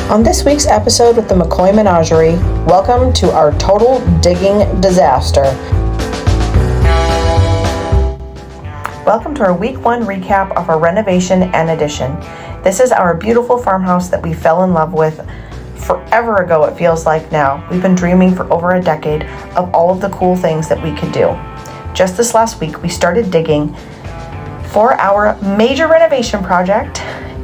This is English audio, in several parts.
On this week's episode with the McCoy Menagerie, welcome to our total digging disaster. Welcome to our week 1 recap of our renovation and addition. This is our beautiful farmhouse that we fell in love with forever ago, it feels like now. We've been dreaming for over a decade of all of the cool things that we could do. Just this last week, we started digging for our major renovation project,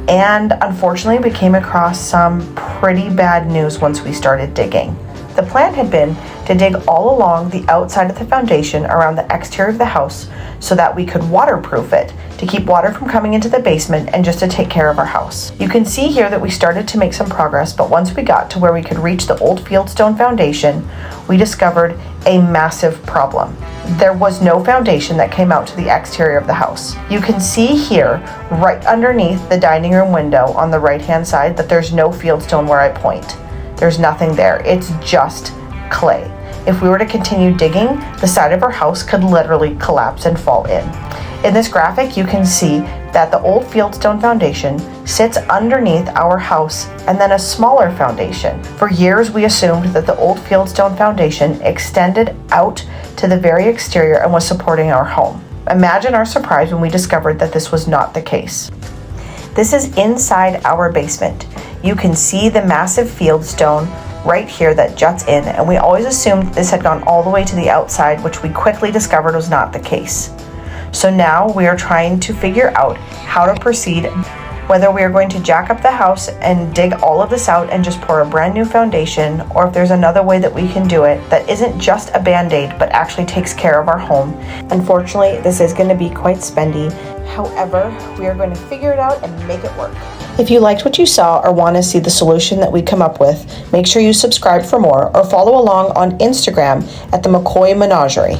and unfortunately we came across some pretty bad news once we started digging. The plan had been to dig all along the outside of the foundation around the exterior of the house so that we could waterproof it to keep water from coming into the basement and just to take care of our house. You can see here that we started to make some progress, but once we got to where we could reach the old fieldstone foundation, we discovered a massive problem. There was no foundation that came out to the exterior of the house. You can see here, right underneath the dining room window on the right-hand side, that there's no fieldstone where I point. There's nothing there. It's just clay. If we were to continue digging, the side of our house could literally collapse and fall in. In this graphic, you can see that the old fieldstone foundation sits underneath our house and then a smaller foundation. For years, we assumed that the old fieldstone foundation extended out to the very exterior and was supporting our home. Imagine our surprise when we discovered that this was not the case. This is inside our basement. You can see the massive fieldstone right here that juts in, and we always assumed this had gone all the way to the outside, which we quickly discovered was not the case. So now we are trying to figure out how to proceed, whether we are going to jack up the house and dig all of this out and just pour a brand new foundation, or if there's another way that we can do it that isn't just a band-aid but actually takes care of our home. Unfortunately, this is going to be quite spendy. However, we are going to figure it out and make it work. If you liked what you saw or want to see the solution that we come up with, make sure you subscribe for more or follow along on Instagram at the McCoy Menagerie.